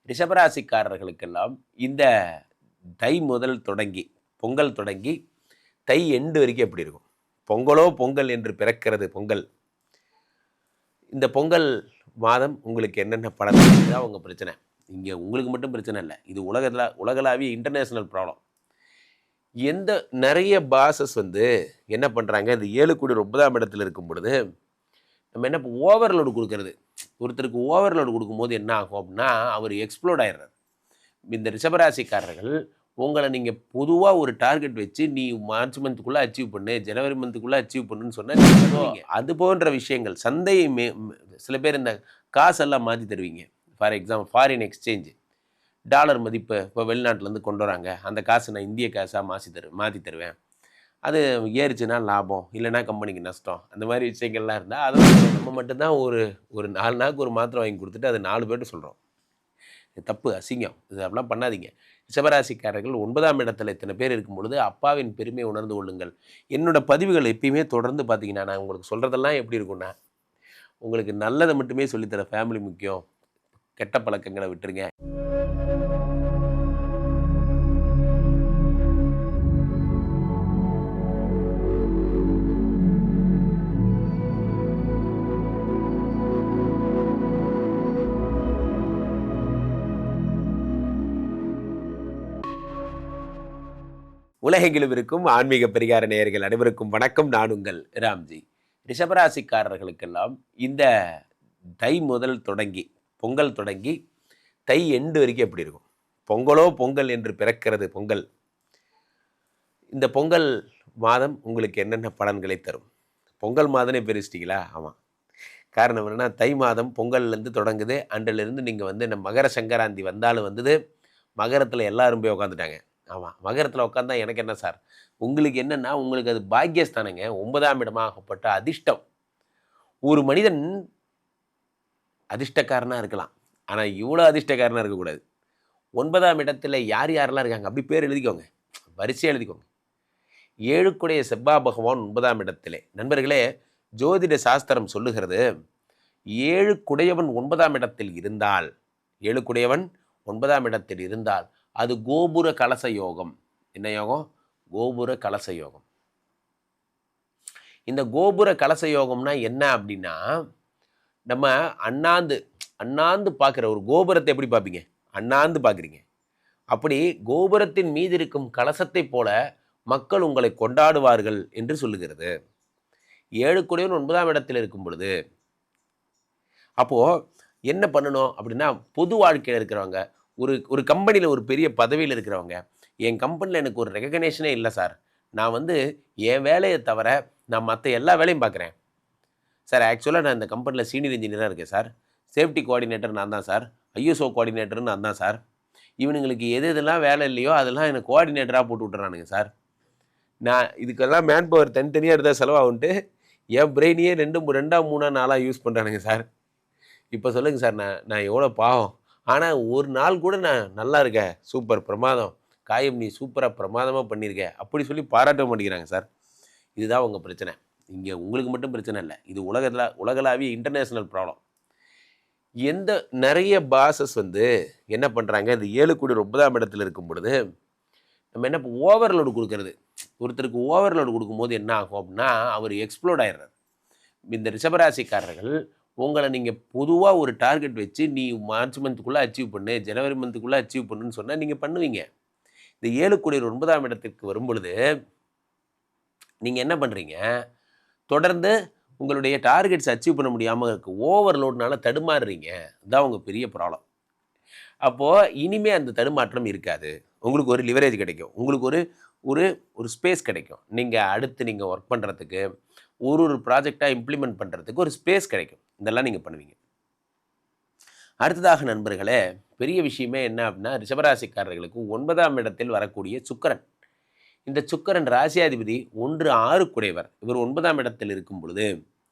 ரிஷபராசிக்காரர்களுக்கெல்லாம் இந்த தை முதல் தொடங்கி பொங்கல் தொடங்கி தை எண்டு வரைக்கும் எப்படி இருக்கும்? பொங்கலோ பொங்கல் என்று பிறக்கிறது பொங்கல். இந்த பொங்கல் மாதம் உங்களுக்கு என்னென்ன பலன் தான் உங்கள் பிரச்சனை. இங்கே உங்களுக்கு மட்டும் பிரச்சனை இல்லை, இது உலகளாவிய இன்டர்நேஷ்னல் ப்ராப்ளம். எந்த நிறைய பாசஸ் என்ன பண்ணுறாங்க, இந்த 7 கோடி 9ஆம் இடத்துல இருக்கும் பொழுது நம்ம என்ன ஓவர்லோடு கொடுக்கறது. ஒருத்தருக்கு ஓவர்லோடு கொடுக்கும்போது என்ன ஆகும் அப்படின்னா, அவர் எக்ஸ்ப்ளோர்ட் ஆயிடுறார். இந்த ரிஷபராசிக்காரர்கள் உங்களை நீங்கள் பொதுவாக ஒரு டார்கெட் வச்சு நீ மார்ச் மந்த்துக்குள்ளே அச்சீவ் பண்ணு, ஜனவரி மந்த்துக்குள்ளே அச்சீவ் பண்ணுன்னு சொன்னால் நீங்கள் அது போன்ற விஷயங்கள் சந்தையை சில பேர் இந்த காசெல்லாம் மாற்றி தருவீங்க. For example foreign exchange, dollar மதிப்பு இப்போ வெளிநாட்டிலேருந்து கொண்டு வராங்க, அந்த காசை நான் இந்திய காசாக மாற்றி தருவேன். அது ஏறிச்சுன்னா லாபம், இல்லைனா கம்பெனிக்கு நஷ்டம். அந்த மாதிரி விஷயங்கள்லாம் இருந்தால் அதை நம்ம மட்டும்தான் ஒரு 4 நாளுக்கு ஒரு மாத்திரை வாங்கி கொடுத்துட்டு அது 4 பேர்ட்டு சொல்கிறோம். இது தப்பு, அசிங்கம். இது அப்படிலாம் பண்ணாதீங்க. ரிஷபராசிக்காரர்கள் 9ஆம் இடத்துல இத்தனை பேர் இருக்கும் பொழுது அப்பாவின் பெருமையை உணர்ந்து கொள்ளுங்கள். என்னோட பதிவுகள் எப்பயுமே தொடர்ந்து பார்த்தீங்கன்னா, நான் உங்களுக்கு சொல்கிறதெல்லாம் எப்படி இருக்குன்னா, உங்களுக்கு நல்லதை மட்டுமே சொல்லித்தர ஃபேமிலி முக்கியம், கெட்ட பழக்கங்களை விட்டுருங்க. உலகெங்கிலும் இருக்கும் ஆன்மீக பரிகார நேயர்கள் அனைவருக்கும் வணக்கம். நான் உங்கள் ராம்ஜி. ரிஷபராசிக்காரர்களுக்கெல்லாம் இந்த தை முதல் தொடங்கி பொங்கல் தொடங்கி தை எண்டு வரைக்கும் எப்படி இருக்கும்? பொங்கலோ பொங்கல் என்று பிறக்கிறது பொங்கல். இந்த பொங்கல் மாதம் உங்களுக்கு என்னென்ன பலன்களை தரும்? பொங்கல் மாதமே பிரிச்சிட்டிங்களா? ஆமாம். காரணம் என்னென்னா, தை மாதம் பொங்கல்லேருந்து தொடங்குது. அன்றிலிருந்து நீங்கள் இந்த மகர சங்கராந்தி வந்தாலும் மகரத்தில் எல்லாரும் போய் உட்காந்துட்டாங்க. ஆமாம், மகரத்தில் உட்காந்தா எனக்கு என்ன சார்? உங்களுக்கு என்னென்னா, உங்களுக்கு அது பாக்கியஸ்தானங்க. 9ஆம் இடமாகப்பட்ட அதிர்ஷ்டம். ஒரு மனிதன் அதிர்ஷ்டக்காரனாக இருக்கலாம், ஆனால் இவ்வளோ அதிர்ஷ்டக்காரனாக இருக்கக்கூடாது. 9ஆம் இடத்துல யார் யாரெல்லாம் இருக்காங்க அப்படி பேர் எழுதிக்கோங்க, வரிசையாக எழுதிக்கோங்க. 7 செவ்வாய் பகவான் 9ஆம் இடத்திலே. நண்பர்களே, ஜோதிட சாஸ்திரம் சொல்லுகிறது, 7 குடையவன் 9ஆம் இடத்தில் இருந்தால், 7 குடையவன் 9ஆம் இடத்தில் இருந்தால் அது கோபுர கலச யோகம். என்ன யோகம்? கோபுர கலச யோகம். இந்த கோபுர கலச யோகம்னா என்ன அப்படின்னா, நம்ம அண்ணாந்து பார்க்குற ஒரு கோபுரத்தை எப்படி பார்ப்பீங்க? அண்ணாந்து பார்க்குறீங்க. அப்படி கோபுரத்தின் மீது இருக்கும் கலசத்தை போல மக்கள் உங்களை கொண்டாடுவார்கள் என்று சொல்லுகிறது. 7 குடையவன் 9ஆம் இடத்தில் இருக்கும் பொழுது அப்போது என்ன பண்ணணும் அப்படின்னா, பொது வாழ்க்கையில் இருக்கிறவங்க, ஒரு கம்பெனியில் ஒரு பெரிய பதவியில் இருக்கிறவங்க, என் கம்பெனியில் எனக்கு ஒரு ரெகக்னேஷனே இல்லை சார், நான் என் வேலையை தவிர நான் மற்ற எல்லா வேலையும் பார்க்குறேன் சார். ஆக்சுவலாக நான் இந்த கம்பெனியில் சீனியர் இன்ஜினியராக இருக்கேன் சார், சேஃப்டி கோஆர்டினேட்டர் நான் தான் சார், ஐஎஸ்ஓ கோஆர்டினேட்டர் நான் தான் சார், இவனுங்களுக்கு எதெல்லாம் வேலை இல்லையோ அதெல்லாம் எனக்கு கோஆர்டினேட்டராக போட்டு விட்டுறானுங்க சார். நான் இதுக்கெல்லாம் மேன் பவர் தனித்தனியாக இருந்தால் செலவாகுன்ட்டு என் பிரெயினையே 2 3 4 யூஸ் பண்ணுறானுங்க சார். இப்போ சொல்லுங்கள் சார், நான் எவ்வளோ பாவம். ஆனால் ஒரு நாள் கூட நான் நல்லா இருக்கேன், சூப்பர் பிரமாதம், காயம் நீ சூப்பராக பிரமாதமாக பண்ணியிருக்க அப்படி சொல்லி பாராட்ட மாட்டேங்கிறாங்க சார். இதுதான் உங்கள் பிரச்சனை. இங்கே உங்களுக்கு மட்டும் பிரச்சனை இல்லை, இது உலகளாவிய இன்டர்நேஷ்னல் ப்ராப்ளம். எந்த நிறைய பாசஸ் என்ன பண்ணுறாங்க, இந்த 7 கோடி 9ஆம் இடத்துல இருக்கும் பொழுது நம்ம என்ன ஓவர்லோடு கொடுக்கறது. ஒருத்தருக்கு ஓவர்லோடு கொடுக்கும்போது என்ன ஆகும் அப்படின்னா, அவர் எக்ஸ்ப்ளோர்ட் ஆயிடுறார். இந்த ரிஷபராசிக்காரர்கள் உங்களை நீங்கள் பொதுவாக ஒரு டார்கெட் வச்சு நீ மார்ச் மந்த்துக்குள்ளே அச்சீவ் பண்ணு, ஜனவரி மந்த்துக்குள்ளே அச்சீவ் பண்ணுன்னு சொன்னால் நீங்கள் பண்ணுவீங்க. இந்த 7 கோடி 9ஆம் இடத்திற்கு வரும் பொழுது நீங்கள் என்ன பண்ணுறீங்க, தொடர்ந்து உங்களுடைய டார்கெட்ஸ் அச்சீவ் பண்ண முடியாமல் இருக்குது, ஓவர்லோட்னால தடுமாறுறீங்க. இதுதான் உங்கள் பெரிய ப்ராப்ளம். அப்போது இனிமேல் அந்த தடுமாற்றம் இருக்காது. உங்களுக்கு ஒரு லிவரேஜ் கிடைக்கும், உங்களுக்கு ஒரு ஸ்பேஸ் கிடைக்கும். நீங்கள் அடுத்து நீங்கள் ஒர்க் பண்ணுறதுக்கு, ஒரு ப்ராஜெக்டாக இம்ப்ளிமெண்ட் பண்ணுறதுக்கு ஒரு ஸ்பேஸ் கிடைக்கும். இதெல்லாம் நீங்கள் பண்ணுவீங்க. அடுத்ததாக நண்பர்களே, பெரிய விஷயமே என்ன அப்படின்னா, ரிஷபராசிக்காரர்களுக்கு 9ஆம் இடத்தில் வரக்கூடிய சுக்கிரன். இந்த சுக்கிரன் ராசியாதிபதி 1 குடையவர். இவர் 9ஆம் இடத்தில் இருக்கும் பொழுது,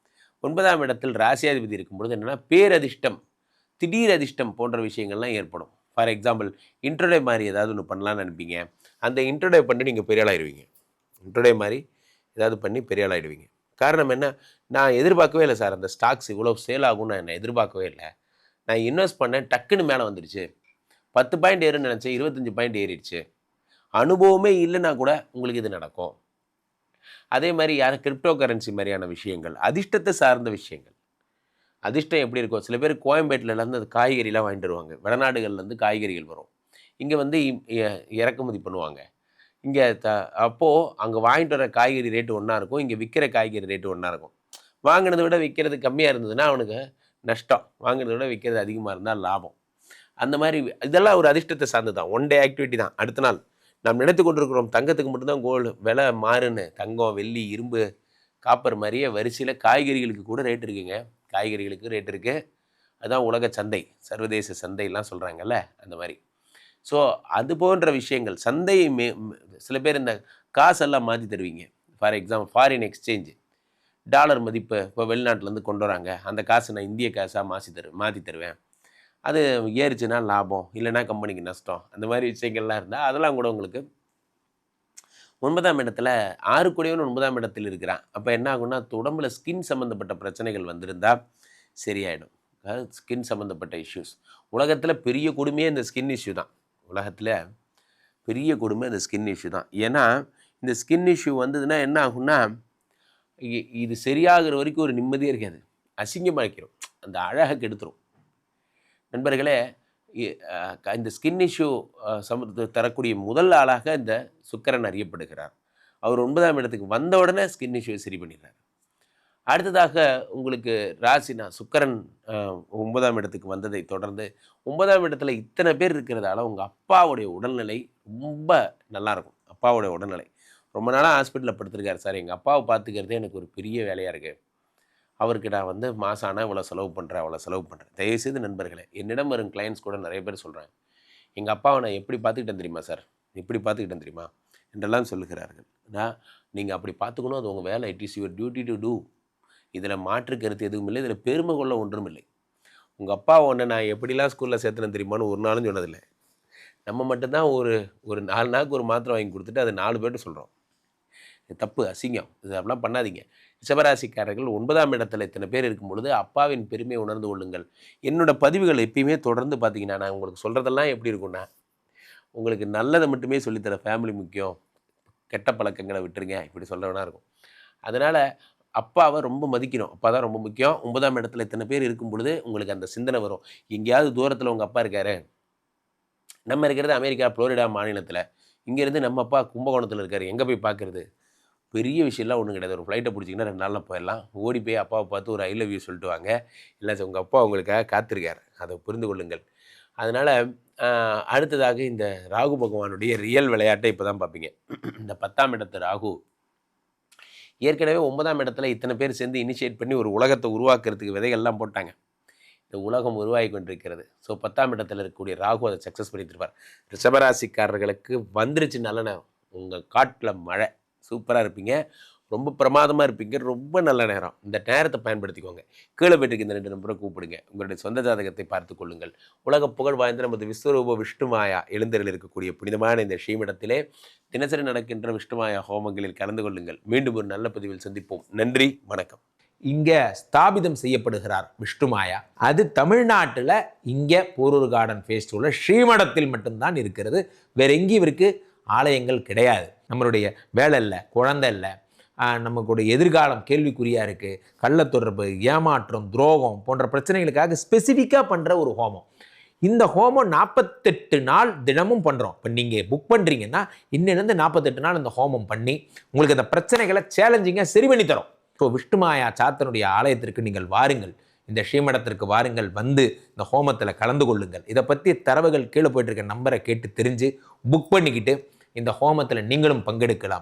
9ஆம் இடத்தில் ராசியாதிபதி இருக்கும் பொழுது என்னென்னா, பேரதிர்ஷ்டம், திடீர் அதிர்ஷ்டம் போன்ற விஷயங்கள்லாம் ஏற்படும். ஃபார் எக்ஸாம்பிள், இன்ட்ரோடே மாதிரி ஏதாவது ஒன்று பண்ணலான்னு நினைப்பீங்க, அந்த இன்ட்ரோடே பண்ணி நீங்கள் பெரிய ஆளாயிடுவீங்க. இன்ட்ரோடே மாதிரி ஏதாவது பண்ணி பெரிய ஆளாயிடுவீங்க. காரணம் என்ன? நான் எதிர்பார்க்கவே இல்லை சார், அந்த ஸ்டாக்ஸ் இவ்வளோ சேல் ஆகும்னு நான் எதிர்பார்க்கவே இல்லை, நான் இன்வெஸ்ட் பண்ணேன் டக்குன்னு மேலே வந்துடுச்சு, 10 பாயிண்ட் ஏறுன்னு நினச்சேன், 25 பாயிண்ட் ஏறிடுச்சு. அனுபவமே இல்லைன்னா கூட உங்களுக்கு இது நடக்கும். அதே மாதிரி கிரிப்டோ கரன்சி மாதிரியான விஷயங்கள், அதிர்ஷ்டத்தை சார்ந்த விஷயங்கள். அதிர்ஷ்டம் எப்படி இருக்கும்? சில பேர் கோயம்பேட்டிலேருந்து அது காய்கறிலாம் வாங்கிட்டு வருவாங்க. வெளிநாடுகள்லேருந்து காய்கறிகள் வரும். இங்கே வந்து இறக்குமதி பண்ணுவாங்க. இங்கே அப்போது அங்கே வாங்கிட்டு வர காய்கறி ரேட்டு ஒன்றா இருக்கும், இங்கே விற்கிற காய்கறி ரேட்டு ஒன்றா இருக்கும். வாங்கினதை விட விற்கிறது கம்மியாக இருந்ததுன்னா அவனுக்கு நஷ்டம், வாங்கினதை விட விற்கிறது அதிகமாக இருந்தால் லாபம். அந்த மாதிரி இதெல்லாம் ஒரு அதிர்ஷ்டத்தை சார்ந்து தான். ஒன் டே ஆக்டிவிட்டி தான். அடுத்த நாள் நாம் நினைத்து கொண்டிருக்கிறோம் தங்கத்துக்கு மட்டும்தான் கோல்டு விலை மாறுன்னு. தங்கம், வெள்ளி, இரும்பு, காப்பர் மாதிரியே வரிசையில் காய்கறிகளுக்கு கூட ரேட் இருக்குங்க. காய்கறிகளுக்கு ரேட் இருக்குது. அதுதான் உலக சந்தை, சர்வதேச சந்தைலாம் சொல்கிறாங்கல்ல, அந்த மாதிரி. ஸோ அது போன்ற விஷயங்கள் சந்தையை சில பேர் இந்த காசெல்லாம் மாற்றி தருவீங்க. For example foreign exchange, dollar மதிப்பு இப்போ வெளிநாட்டிலேருந்து கொண்டு வராங்க, அந்த காசு நான் இந்திய காசாக மாற்றி தருவேன். அது ஏறிச்சுன்னா லாபம், இல்லைனா கம்பெனிக்கு நஷ்டம். அந்த மாதிரி விஷயங்கள்லாம் இருந்தால் அதெல்லாம் கூட உங்களுக்கு 9ஆம் இடத்துல 6 கூடியவன் 9ஆம் இடத்தில் இருக்கிறான். அப்போ என்ன ஆகும்னா உடம்புல ஸ்கின் சம்மந்தப்பட்ட பிரச்சனைகள் வந்திருந்தால் சரியாயிடும். அதாவது ஸ்கின் சம்மந்தப்பட்ட இஷ்யூஸ். உலகத்தில் பெரிய கொடுமையே இந்த ஸ்கின் இஷ்யூ தான். உலகத்தில் பெரிய கொடுமை இந்த ஸ்கின் இஷ்யூ தான். ஏன்னா இந்த ஸ்கின் இஷ்யூ வந்ததுன்னா என்ன ஆகும்னா இது சரியாகிற வரைக்கும் ஒரு நிம்மதியே இருக்காது. அசிங்கமாக்கிறோம், அந்த அழகை கெடுத்துரும். நண்பர்களே, இந்த ஸ்கின் இஷ்யூ தரக்கூடிய முதல் ஆளாக இந்த சுக்கிரன் அறியப்படுகிறார். அவர் 9ஆம் இடத்துக்கு வந்த உடனே ஸ்கின் இஷ்யூ சரி பண்ணிடுறார். அடுத்ததாக உங்களுக்கு ராசினா சுக்கிரன் 9ஆம் இடத்துக்கு வந்ததை தொடர்ந்து 9ஆம் இடத்துல இத்தனை பேர் இருக்கிறதால உங்கள் அப்பாவுடைய உடல்நிலை ரொம்ப நல்லாயிருக்கும். அப்பாவுடைய உடல்நிலை ரொம்ப நாளாக ஹாஸ்பிட்டலில் படுத்திருக்காரு. சார், எங்கள் அப்பாவை பார்த்துக்கிறதே எனக்கு ஒரு பெரிய வேலையாக இருக்குது. அவருக்கு நான் வந்து மாதம் ஆனால் இவ்வளோ செலவு பண்ணுறேன், அவ்வளோ செலவு பண்ணுறேன். தயவுசெய்து நண்பர்களே, என்னிடம் வரும் கிளைண்ட்ஸ் கூட நிறைய பேர் சொல்கிறாங்க, எங்கள் அப்பாவை நான் எப்படி பார்த்துக்கிட்டேன் தெரியுமா சார், எப்படி பார்த்துக்கிட்டேன் தெரியுமா என்றெல்லாம் சொல்லுகிறார்கள். நீங்கள் அப்படி பார்த்துக்கணும், அது உங்கள் வேலை. It is your duty to do. இதில் மாற்று கருத்து எதுவும் இல்லை, இதில் பெருமை கொள்ள ஒன்றும் இல்லை. உங்கள் அப்பா ஒன்று நான் எப்படிலாம் ஸ்கூலில் சேர்த்துனேன் தெரியுமான்னு ஒரு நாளும் சொன்னதில்லை. நம்ம மட்டும்தான் ஒரு 4 நாளுக்கு ஒரு மாத்திரை வாங்கி கொடுத்துட்டு அது 4 பேர்ட்டு சொல்கிறோம். இது தப்பு, அசிங்கம். இது அப்படிலாம் பண்ணாதீங்க. ரிஷபராசிக்காரர்கள் 9ஆம் இடத்துல இத்தனை பேர் இருக்கும் பொழுது அப்பாவின் பெருமையை உணர்ந்து கொள்ளுங்கள். என்னோடய பதிவுகள் எப்பயுமே தொடர்ந்து பார்த்தீங்கன்னா நான் உங்களுக்கு சொல்கிறதெல்லாம் எப்படி இருக்குன்னா, உங்களுக்கு நல்லதை மட்டுமே சொல்லித்தர. ஃபேமிலி முக்கியம், கெட்ட பழக்கங்களை விட்டுருங்க, இப்படி சொல்கிறவனா இருக்கும். அதனால் அப்பாவை ரொம்ப மதிக்கணும். அப்பா தான் ரொம்ப முக்கியம். 9ஆம் இடத்துல இத்தனை பேர் இருக்கும் பொழுது உங்களுக்கு அந்த சிந்தனை வரும். எங்கேயாவது தூரத்தில் உங்கள் அப்பா இருக்காரு, நம்ம இருக்கிறது அமெரிக்கா ஃப்ளோரிடா மாநிலத்தில், இங்கேருந்து நம்ம அப்பா கும்பகோணத்தில் இருக்கார், எங்கே போய் பார்க்குறது? பெரிய விஷயம்லாம் ஒன்றும் கிடையாது. ஒரு ஃப்ளைட்டை பிடிச்சிங்கன்னா 2 நாளில் போயிடலாம். ஓடி போய் அப்பாவை பார்த்து ஒரு ஐ லவ் யூ சொல்லிட்டு வாங்க. இல்லை உங்கள் அப்பா உங்களுக்காக காத்திருக்கார், அதை புரிந்து கொள்ளுங்கள். அதனால் அடுத்ததாக இந்த ராகு பகவானுடைய ரியல் விளையாட்டை இப்போ தான் பார்ப்பீங்க. இந்த 10ஆம் இடத்து ராகு ஏற்கனவே 9ஆம் இடத்துல இத்தனை பேர் சேர்ந்து இனிஷியேட் பண்ணி ஒரு உலகத்தை உருவாக்குறதுக்கு விதைகள்லாம் போட்டாங்க. இந்த உலகம் உருவாகி கொண்டிருக்கிறது. ஸோ 10ஆம் இடத்துல இருக்கக்கூடிய ராகு அதை சக்ஸஸ் பண்ணி தருவார். ரிஷபராசிக்காரர்களுக்கு வந்துருச்சு நல்ல நேரம். உங்கள் காட்டில் மழை, சூப்பராக இருப்பீங்க, ரொம்ப பிரமாதமாக இருப்பீங்க, ரொம்ப நல்ல நேரம். இந்த நேரத்தை பயன்படுத்திக்கோங்க. கீழே போய்ட்டுக்கு இந்த 2 நம்பரை கூப்பிடுங்க. உங்களுடைய சொந்த ஜாதகத்தை பார்த்து கொள்ளுங்கள். உலக புகழ் வாய்ந்த நமது விஸ்வரூப விஷ்ணுமாயா எழுந்தரில் இருக்கக்கூடிய புனிதமான இந்த ஸ்ரீமடத்திலே தினசரி நடக்கின்ற விஷ்ணுமாயா ஹோமங்களில் கலந்து கொள்ளுங்கள். மீண்டும் ஒரு நல்ல பதிவில் சந்திப்போம். நன்றி, வணக்கம். இங்கே ஸ்தாபிதம் செய்யப்படுகிறார் விஷ்ணுமாயா. அது தமிழ்நாட்டில் இங்கே போரூர் கார்டன் ஃபேஸ்டிவலில் ஸ்ரீமடத்தில் மட்டும்தான் இருக்கிறது. வேற எங்கேயும் இவருக்கு ஆலயங்கள் கிடையாது. நம்மளுடைய வேலை இல்லை, குழந்தை இல்லை, நமக்குடைய எதிர்காலம் கேள்விக்குறியாக இருக்குது, கள்ள தொடர்பு, ஏமாற்றம், துரோகம் போன்ற பிரச்சனைகளுக்காக ஸ்பெசிஃபிக்காக பண்ணுற ஒரு ஹோமம். இந்த ஹோமம் 48 நாள் தினமும் பண்ணுறோம். இப்போ நீங்கள் புக் பண்ணுறீங்கன்னா இன்னிலிருந்து 48 நாள் இந்த ஹோமம் பண்ணி உங்களுக்கு அந்த பிரச்சனைகளை சேலஞ்சிங்காக சரி பண்ணி தரோம். ஸோ விஷ்ணுமாயா சாத்தனுடைய ஆலயத்திற்கு நீங்கள் வாருங்கள், இந்த ஸ்ரீமடத்திற்கு வாருங்கள், வந்து இந்த ஹோமத்தில் கலந்து கொள்ளுங்கள். இதை பற்றி தரவுகள் கீழே போயிட்டு இருக்க நம்பரை கேட்டு தெரிஞ்சு புக் பண்ணிக்கிட்டு இந்த ஹோமத்தில் நீங்களும் பங்கெடுக்கலாம்.